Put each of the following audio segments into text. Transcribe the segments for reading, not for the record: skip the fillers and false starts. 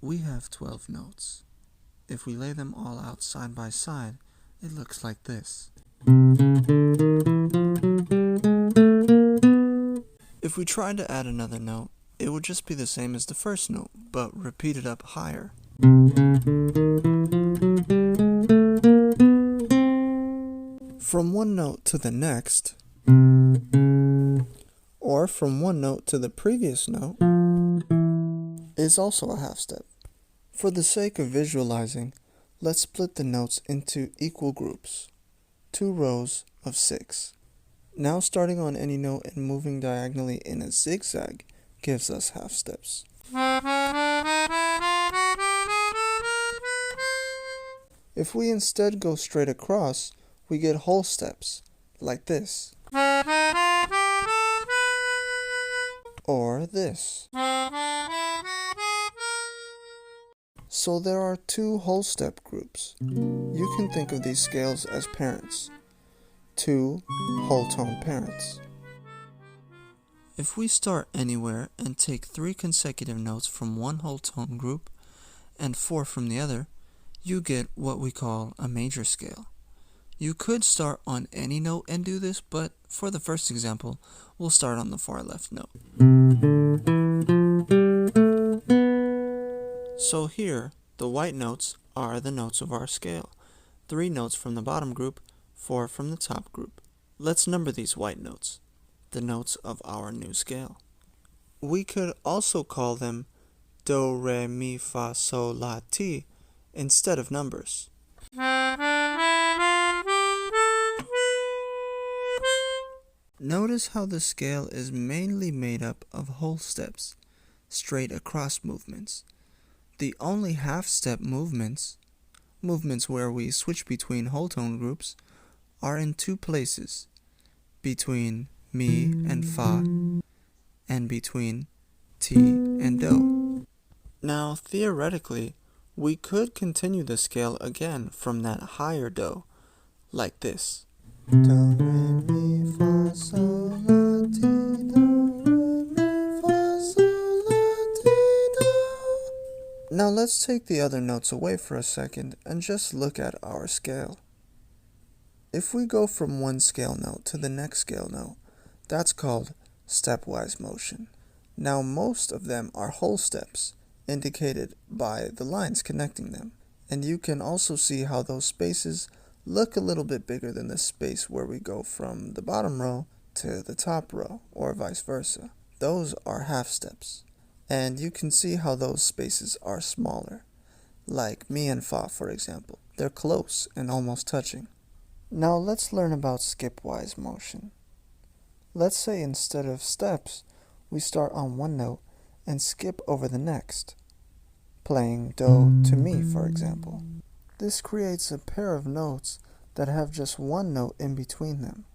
We have 12 notes. If we lay them all out side by side, it looks like this. If we tried to add another note, it would just be the same as the first note, but repeated up higher. From one note to the next, or from one note to the previous note, is also a half step. For the sake of visualizing, let's split the notes into equal groups, 2 rows of 6. Now starting on any note and moving diagonally in a zigzag gives us half steps. If we instead go straight across, we get whole steps, like this. Or this. So there are 2 whole step groups. You can think of these scales as parents. 2 whole tone parents. If we start anywhere and take 3 consecutive notes from one whole tone group and 4 from the other, you get what we call a major scale. You could start on any note and do this, but for the first example, we'll start on the far left note. So here, the white notes are the notes of our scale. 3 notes from the bottom group, 4 from the top group. Let's number these white notes, the notes of our new scale. We could also call them do, re, mi, fa, sol, la, ti instead of numbers. Notice how the scale is mainly made up of whole steps, straight across movements. The only half-step movements where we switch between whole tone groups, are in 2 places, between mi and fa, and between ti and do. Now, theoretically, we could continue the scale again from that higher do, like this. Do, re, mi, fa, sol, la, ti, do, re, mi, fa, sol, la, ti, do. Now let's take the other notes away for a second and just look at our scale. If we go from one scale note to the next scale note, that's called stepwise motion. Now most of them are whole steps, indicated by the lines connecting them. And you can also see how those spaces look a little bit bigger than the space where we go from the bottom row to the top row, or vice versa. Those are half steps. And you can see how those spaces are smaller, like mi and fa, for example. They're close and almost touching. Now let's learn about skipwise motion. Let's say instead of steps, we start on one note and skip over the next, playing do to mi, for example. This creates a pair of notes that have just one note in between them.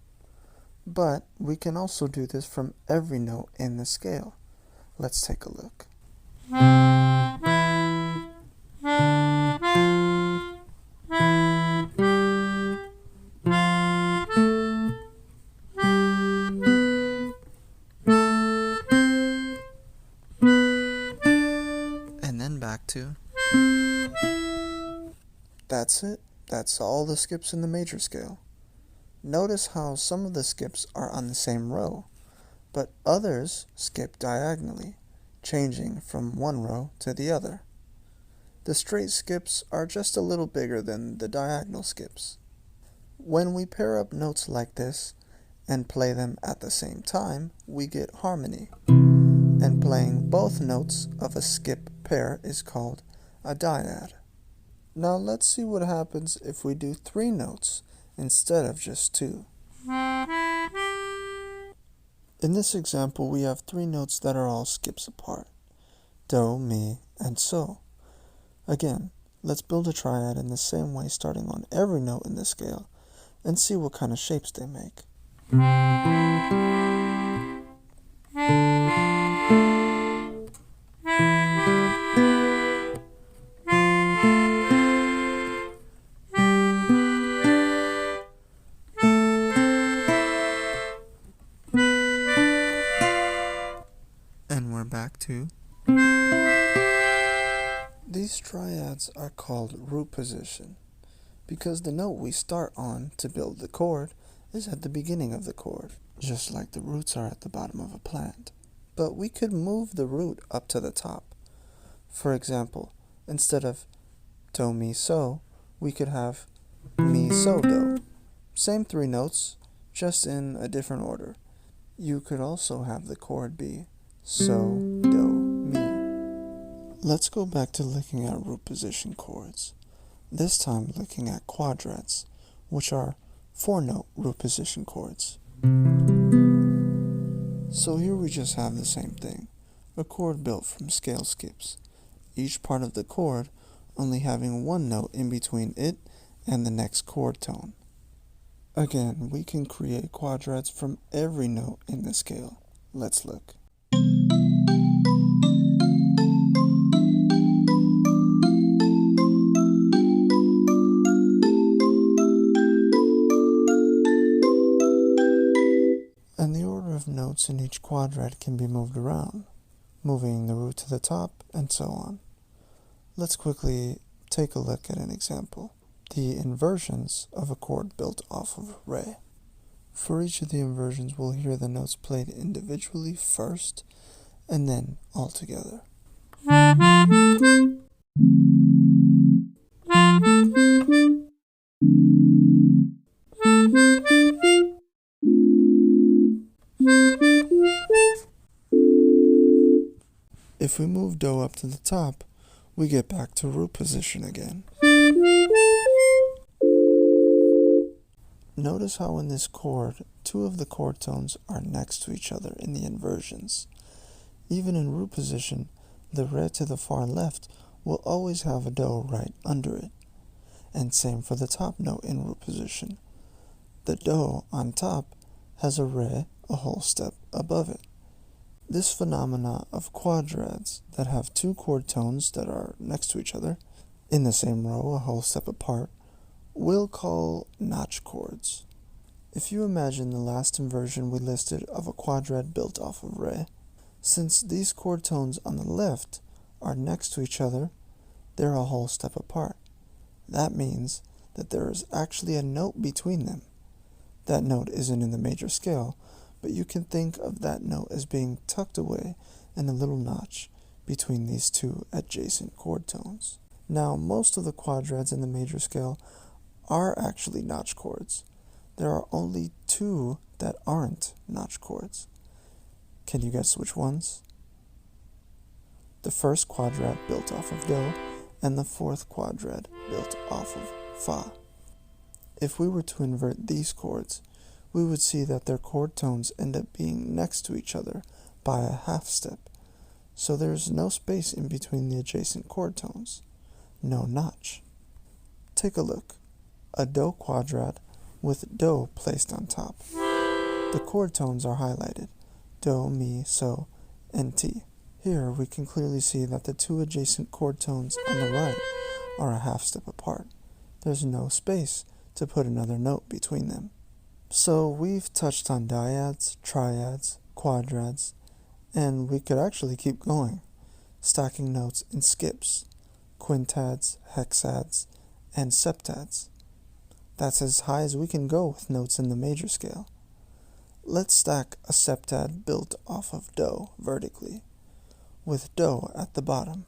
But we can also do this from every note in the scale. Let's take a look. And then back to. That's it. That's all the skips in the major scale. Notice how some of the skips are on the same row, but others skip diagonally, changing from one row to the other. The straight skips are just a little bigger than the diagonal skips. When we pair up notes like this and play them at the same time, we get harmony. And playing both notes of a skip pair is called a dyad. Now let's see what happens if we do 3 notes instead of just 2. In this example, we have 3 notes that are all skips apart: do, mi, and sol. Again, let's build a triad in the same way, starting on every note in the scale, and see what kind of shapes they make. And we're back to. These triads are called root position because the note we start on to build the chord is at the beginning of the chord, just like the roots are at the bottom of a plant. But we could move the root up to the top. For example, instead of do, mi, so, we could have mi, so, do. Same three notes, just in a different order. You could also have the chord be so, do, mi. Let's go back to looking at root position chords. This time looking at quadrads, which are 4-note root position chords. So here we just have the same thing, a chord built from scale skips, each part of the chord only having one note in between it and the next chord tone. Again, we can create quadrads from every note in the scale. Let's look. And the order of notes in each quadrad can be moved around, moving the root to the top and so on. Let's quickly take a look at an example. The inversions of a chord built off of Re. For each of the inversions, we'll hear the notes played individually first, and then all together. If we move do up to the top, we get back to root position again. Notice how in this chord, two of the chord tones are next to each other in the inversions. Even in root position, the Re to the far left will always have a do right under it. And same for the top note in root position. The do on top has a Re a whole step above it. This phenomena of quadrads that have two chord tones that are next to each other, in the same row a whole step apart, we'll call notch chords. If you imagine the last inversion we listed of a quadrad built off of Re, since these chord tones on the left are next to each other, they're a whole step apart. That means that there is actually a note between them. That note isn't in the major scale, but you can think of that note as being tucked away in a little notch between these two adjacent chord tones. Now, most of the quadrads in the major scale are actually notch chords. There are only two that aren't notch chords. Can you guess which ones? The first quadrad built off of do, and the fourth quadrad built off of fa. If we were to invert these chords, we would see that their chord tones end up being next to each other by a half step, so there's no space in between the adjacent chord tones, no notch. Take a look. A do quadrad with do placed on top. The chord tones are highlighted, do, mi, so, and ti. Here we can clearly see that the two adjacent chord tones on the right are a half step apart. There's no space to put another note between them. So we've touched on dyads, triads, quadrads, and we could actually keep going, stacking notes in skips, quintads, hexads, and septads. That's as high as we can go with notes in the major scale. Let's stack a septad built off of do vertically, with do at the bottom.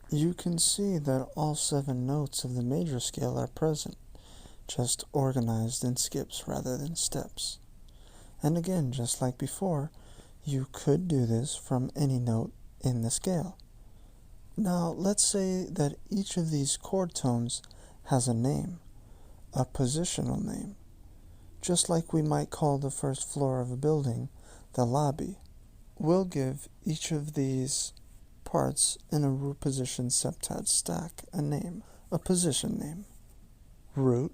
You can see that all 7 notes of the major scale are present, just organized in skips rather than steps. And again, just like before, you could do this from any note in the scale. Now, let's say that each of these chord tones has a name, a positional name, just like we might call the first floor of a building the lobby. We'll give each of these parts in a root position septad stack a name, a position name: root,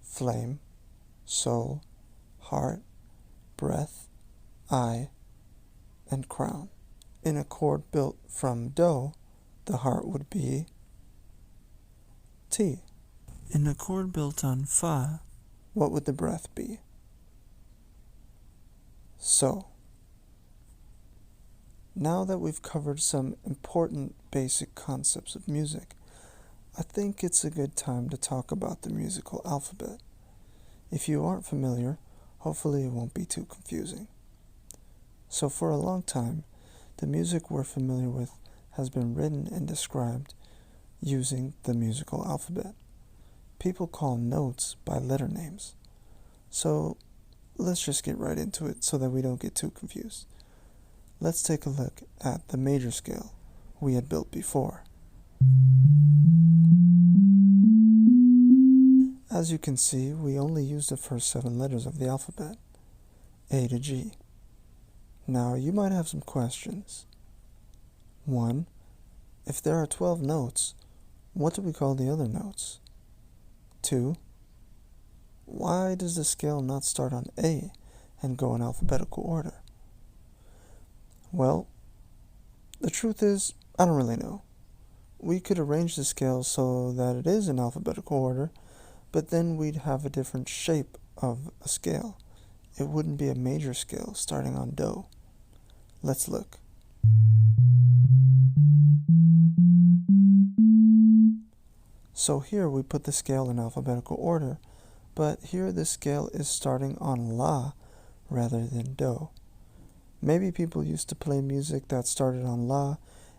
flame, soul, heart, breath, eye, and crown. In a chord built from do, the heart would be ti. In a chord built on fa, what would the breath be? So. Now that we've covered some important basic concepts of music, I think it's a good time to talk about the musical alphabet. If you aren't familiar, hopefully it won't be too confusing. So for a long time, the music we're familiar with has been written and described using the musical alphabet. People call notes by letter names. So let's just get right into it so that we don't get too confused. Let's take a look at the major scale we had built before. As you can see, we only use the first 7 letters of the alphabet, A to G. Now, you might have some questions. 1. If there are 12 notes, what do we call the other notes? 2. Why does the scale not start on A and go in alphabetical order? Well, the truth is, I don't really know. We could arrange the scale so that it is in alphabetical order, but then we'd have a different shape of a scale. It wouldn't be a major scale starting on Do. Let's look. So here we put the scale in alphabetical order, but here the scale is starting on La rather than Do. Maybe people used to play music that started on La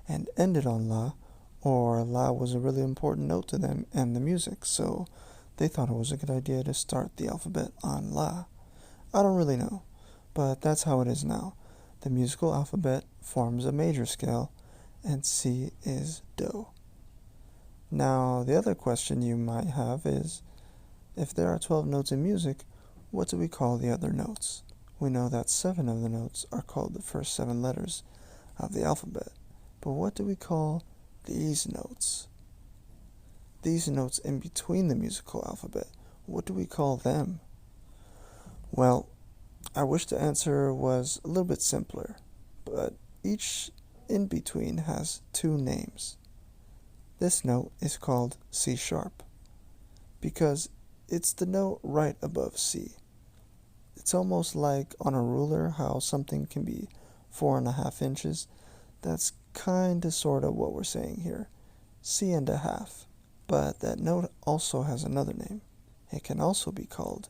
and ended on La, or La was a really important note to them and the music, so they thought it was a good idea to start the alphabet on La. I don't really know, but that's how it is now. The musical alphabet forms a major scale, and C is Do. Now, the other question you might have is, if there are 12 notes in music, what do we call the other notes? We know that 7 of the notes are called the first 7 letters of the alphabet, but what do we call these notes? These notes in between the musical alphabet, what do we call them? Well, I wish the answer was a little bit simpler, but each in between has 2 names. This note is called C sharp because it's the note right above C. It's almost like on a ruler how something can be 4.5 inches. That's kinda sorta what we're saying here, C and a half. But that note also has another name. It can also be called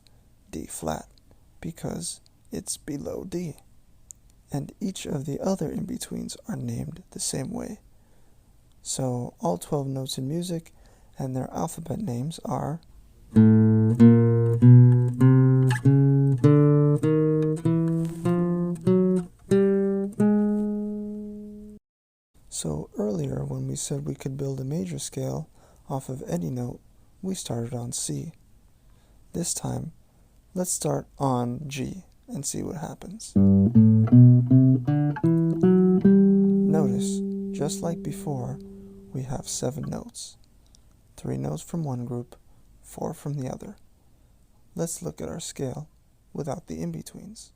D flat because it's below D. And each of the other in-betweens are named the same way. So all 12 notes in music and their alphabet names are So earlier when we said we could build a major scale off of any note, we started on C. This time, let's start on G and see what happens. Notice, just like before, we have 7 notes. 3 notes from one group, 4 from the other. Let's look at our scale without the in-betweens.